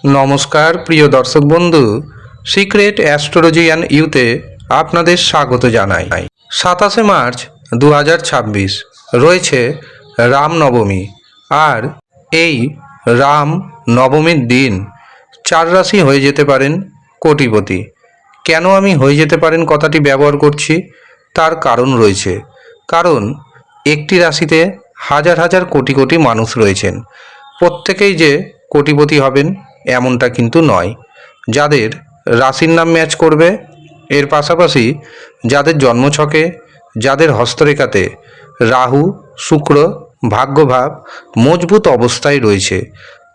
নমস্কার প্রিয় দর্শক বন্ধু, সিক্রেট অ্যাস্ট্রোলজি অ্যান্ড ইউতে আপনাদের স্বাগত জানাই। 27শে মার্চ 2026 রয়েছে রামনবমী। আর এই রাম নবমীর দিন 4 রাশি হয়ে যেতে পারেন কোটিপতি। কেন আমি হয়ে যেতে পারেন কথাটি ব্যবহার করছি, তার কারণ রয়েছে। কারণ একটি রাশিতে হাজার হাজার কোটি কোটি মানুষ রয়েছেন। প্রত্যেকেই যে কোটিপতি হবেন এমনটা কিন্তু নয়। যাদের রাশির নাম ম্যাচ করবে, এর পাশাপাশি যাদের জন্মছকে, যাদের হস্তরেখাতে রাহু শুক্র ভাগ্যভাব মজবুত অবস্থায় রয়েছে,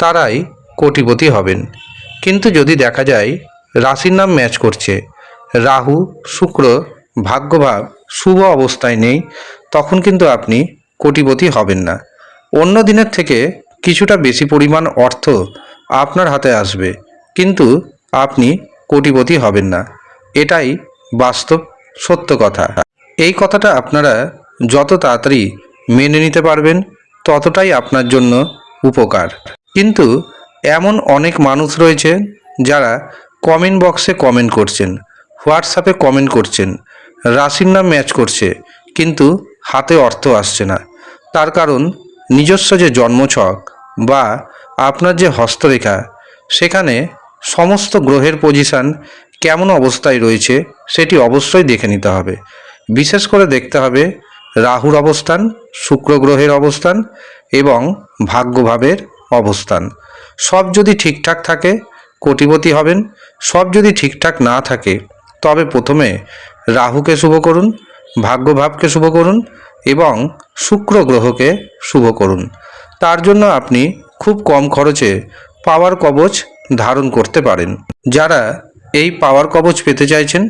তারাই কোটিপতি হবেন। কিন্তু যদি দেখা যায় রাশির নাম ম্যাচ করছে, রাহু শুক্র ভাগ্যভাব শুভ অবস্থায় নেই, তখন কিন্তু আপনি কোটিপতি হবেন না। অন্য দিনের থেকে কিছুটা বেশি পরিমাণ অর্থ আপনার হাতে আসবে, কিন্তু আপনি কোটিপতি হবেন না। এটাই বাস্তব সত্য কথা। এই কথাটা আপনারা যত তাড়াতাড়ি মেনে নিতে পারবেন, ততটাই আপনার জন্য উপকার। কিন্তু এমন অনেক মানুষ রয়েছে যারা কমেন্ট বক্সে কমেন্ট করছেন, হোয়াটসঅ্যাপে কমেন্ট করছেন, রাশির নাম ম্যাচ করছে, কিন্তু হাতে অর্থ আসছে না। তার কারণ নিজস্ব যে জন্মছক বা আপনার যে হস্তরেখা, সেখানে সমস্ত গ্রহের পজিশান কেমন অবস্থায় রয়েছে সেটি অবশ্যই দেখে নিতে হবে। বিশেষ করে দেখতে হবে রাহুর অবস্থান, শুক্র গ্রহের অবস্থান এবং ভাগ্যভাবের অবস্থান। সব যদি ঠিকঠাক থাকে কোটিপতি হবেন। সব যদি ঠিকঠাক না থাকে তবে প্রথমে রাহুকে শুভ করুন, ভাগ্যভাবকে শুভ করুন এবং শুক্র গ্রহকে শুভ করুন। তার জন্য আপনি খুব কম খরচে পাওয়ার কবচ ধারণ করতে পারেন। যারা এই পাওয়ার কবচ পেতে চাইছেন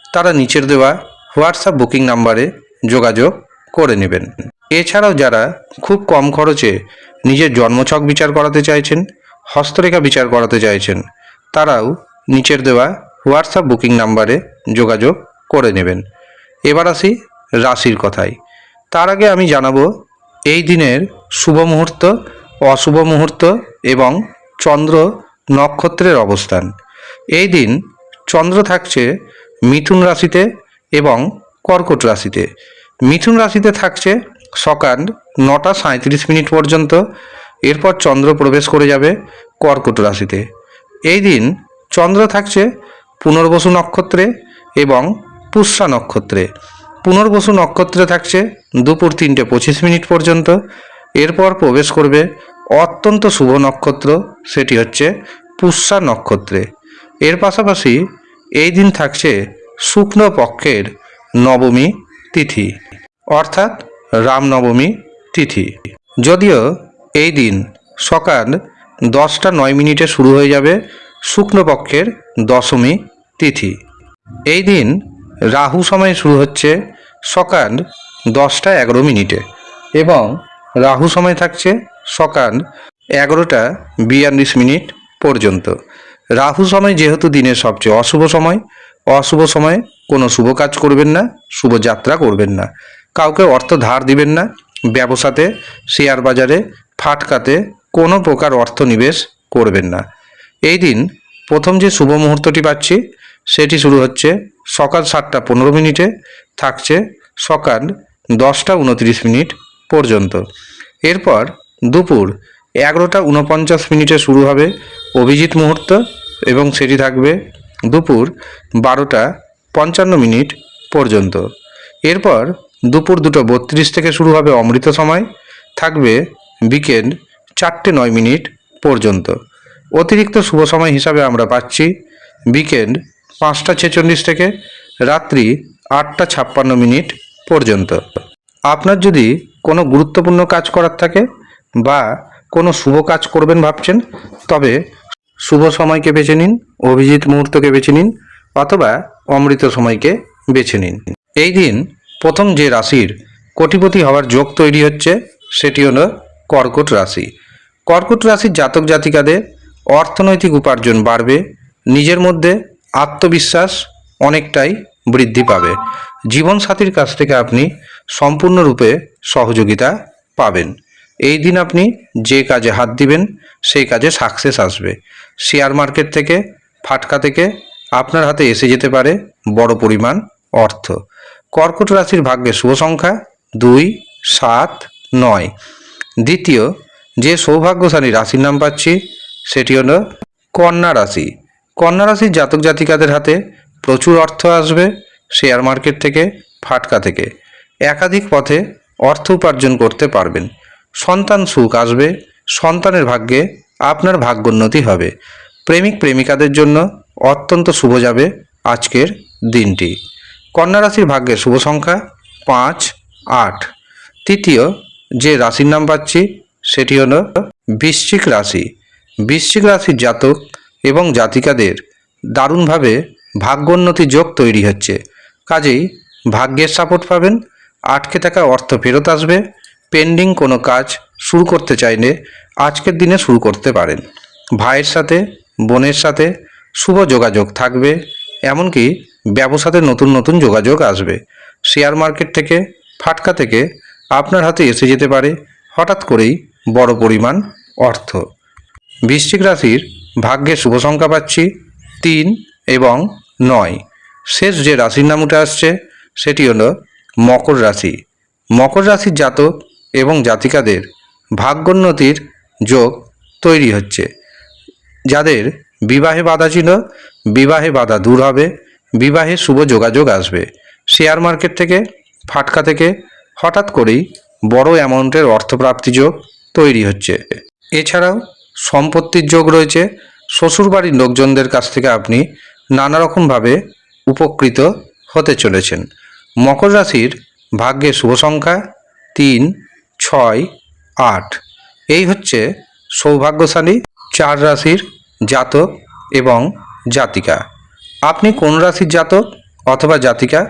তারা নিচের দেওয়া হোয়াটসঅ্যাপ বুকিং নাম্বারে যোগাযোগ করে নেবেন। এছাড়াও যারা খুব কম খরচে নিজের জন্মছক বিচার করাতে চাইছেন, হস্তরেখা বিচার করাতে চাইছেন, তারাও নিচের দেওয়া হোয়াটসঅ্যাপ বুকিং নাম্বারে যোগাযোগ করে নেবেন। এবার আসি রাশির কথায়। তার আগে আমি জানাবো এই দিনের শুভ মুহূর্ত, অশুভ মুহূর্ত এবং চন্দ্র নক্ষত্রের অবস্থান। এই দিন চন্দ্র থাকছে মিথুন রাশিতে এবং কর্কট রাশিতে। মিথুন রাশিতে থাকছে সকাল 9টা 37 পর্যন্ত। এরপর চন্দ্র প্রবেশ করে যাবে কর্কট রাশিতে। এই দিন চন্দ্র থাকছে পুনর্বসু নক্ষত্রে এবং পুষ্যা নক্ষত্রে। পুনর্বসু নক্ষত্রে থাকছে দুপুর 3টে 25 পর্যন্ত। এরপর প্রবেশ করবে অত্যন্ত শুভ নক্ষত্র, সেটি হচ্ছে পুষ্যা নক্ষত্রে। এর পাশাপাশি এই দিন থাকছে শুক্ল পক্ষের নবমী তিথি, অর্থাৎ রামনবমী তিথি। যদিও এই দিন সকাল 10টা 9 শুরু হয়ে যাবে শুক্লপক্ষের দশমী তিথি। এই দিন রাহু সময় শুরু হচ্ছে সকাল 10টা 11 এবং রাহু সময় থাকছে সকাল 11টা 42 পর্যন্ত। রাহু সময় যেহেতু দিনের সবচেয়ে অশুভ সময়, অশুভ সময়ে কোনো শুভ কাজ করবেন না, শুভ যাত্রা করবেন না, কাউকে অর্থ ধার দিবেন না, ব্যবসাতে শেয়ার বাজারে ফাটকাতে কোনো প্রকার অর্থ নিবেশ করবেন না। এই দিন প্রথম যে শুভ মুহূর্তটি পাচ্ছি সেটি শুরু হচ্ছে সকাল 7টা 15 থাকছে সকাল 10টা 29 পর্যন্ত। এরপর দুপুর 11টা 49 শুরু হবে অভিজিৎ মুহূর্ত এবং সেটি থাকবে দুপুর 12টা 55 পর্যন্ত। এরপর দুপুর 2টা 32 থেকে শুরু হবে অমৃত সময়, থাকবে বিকেল 4টে 9 পর্যন্ত। অতিরিক্ত শুভ সময় হিসাবে আমরা পাচ্ছি বিকেল 5টা 46 থেকে রাত্রি 8টা 56 পর্যন্ত। আপনার যদি কোনো গুরুত্বপূর্ণ কাজ করার থাকে বা কোনো শুভ কাজ করবেন ভাবছেন, তবে শুভ সময়কে বেছে নিন, অভিজিৎ মুহূর্তকে বেছে নিন অথবা অমৃত সময়কে বেছে নিন। এই দিন প্রথম যে রাশির কোটিপতি হওয়ার যোগ তৈরি হচ্ছে সেটি হলো কর্কট রাশি। কর্কট রাশির জাতক জাতিকাদের অর্থনৈতিক উপার্জন বাড়বে, নিজের মধ্যে আত্মবিশ্বাস অনেকটাই বৃদ্ধি পাবে। জীবনসাথীর কাছ থেকে আপনি সম্পূর্ণরূপে সহযোগিতা পাবেন। এই দিন আপনি যে কাজে হাত দিবেন সেই কাজে সাকসেস আসবে। শেয়ার মার্কেট থেকে, ফাটকা থেকে আপনার হাতে এসে যেতে পারে বড় পরিমাণ অর্থ। কর্কট রাশির ভাগ্যে শুভ সংখ্যা 2, 7, 9। দ্বিতীয় যে সৌভাগ্যশালী রাশির নাম পাচ্ছি সেটি হলো কন্যা রাশি। কন্যা রাশির জাতক জাতিকাদের হাতে প্রচুর অর্থ আসবে শেয়ার মার্কেট থেকে, ফাটকা থেকে। একাধিক পথে অর্থ উপার্জন করতে পারবেন। সন্তান সুখ আসবে, সন্তানের ভাগ্যে আপনার ভাগ্যোন্নতি হবে। প্রেমিক প্রেমিকাদের জন্য অত্যন্ত শুভ যাবে আজকের দিনটি। কন্যা রাশির ভাগ্যের শুভ সংখ্যা 5, 8। তৃতীয় যে রাশির নাম পাচ্ছি সেটি হলো বৃশ্চিক রাশি। বৃশ্চিক রাশির জাতক এবং জাতিকাদের দারুণভাবে ভাগ্যোন্নতি যোগ তৈরি হচ্ছে। কাজেই ভাগ্যের সাপোর্ট পাবেন, আটকে থাকা অর্থ ফেরত আসবে। পেন্ডিং কোনো কাজ শুরু করতে চাইলে আজকের দিনে শুরু করতে পারেন। ভাইয়ের সাথে, বোনের সাথে শুভ যোগাযোগ থাকবে। এমনকি ব্যবসাতে নতুন নতুন যোগাযোগ আসবে। শেয়ার মার্কেট থেকে, ফাটকা থেকে আপনার হাতে এসে যেতে পারে হঠাৎ করেই বড় পরিমাণ অর্থ। বৃশ্চিক রাশির ভাগ্যের শুভ সংখ্যা পাচ্ছি 3 এবং 9। শেষ যে রাশির নাম উঠে আসছে সেটি হলো মকর রাশি। মকর রাশির জাতক এবং জাতিকাদের ভাগ্যোন্নতির যোগ তৈরি হচ্ছে। যাদের বিবাহে বাধা ছিল, বিবাহে বাধা দূর হবে, বিবাহে শুভ যোগাযোগ আসবে। শেয়ার মার্কেট থেকে, ফাটকা থেকে হঠাৎ করেই বড় অ্যামাউন্টের অর্থপ্রাপ্তি যোগ তৈরি হচ্ছে। এছাড়াও সম্পত্তির যোগ রয়েছে। শ্বশুরবাড়ির লোকজনদের কাছ থেকে আপনি নানা রকমভাবে উপকৃত হতে চলেছেন। মকর রাশির ভাগ্যের শুভ সংখ্যা 3, 6, 8। এই হচ্ছে সৌভাগ্যশালী 4 রাশির জাতক এবং জাতিকা। আপনি কোন রাশির জাতক অথবা জাতিকা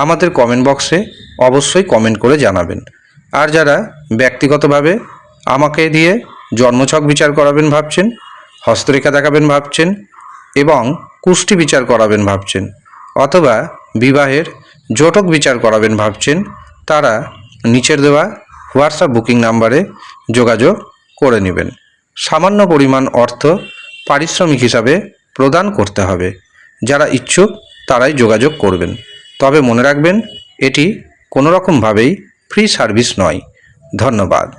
আমাদের কমেন্ট বক্সে অবশ্যই কমেন্ট করে জানাবেন। আর যারা ব্যক্তিগতভাবে আমাকে দিয়ে জন্মছক বিচার করাবেন ভাবছেন, হস্তরেখা দেখাবেন ভাবছেন এবং কুষ্টি বিচার করাবেন ভাবছেন, অথবা বিবাহের জটক বিচার করাবেন ভাবছেন, তারা নিচের দেওয়া হোয়াটসঅ্যাপ বুকিং নাম্বারে যোগাযোগ করে নেবেন। সামান্য পরিমাণ অর্থ পারিশ্রমিক হিসাবে প্রদান করতে হবে। যারা ইচ্ছুক তারাই যোগাযোগ করবেন। তবে মনে রাখবেন এটি কোনো রকমভাবেই ফ্রি সার্ভিস নয়। ধন্যবাদ।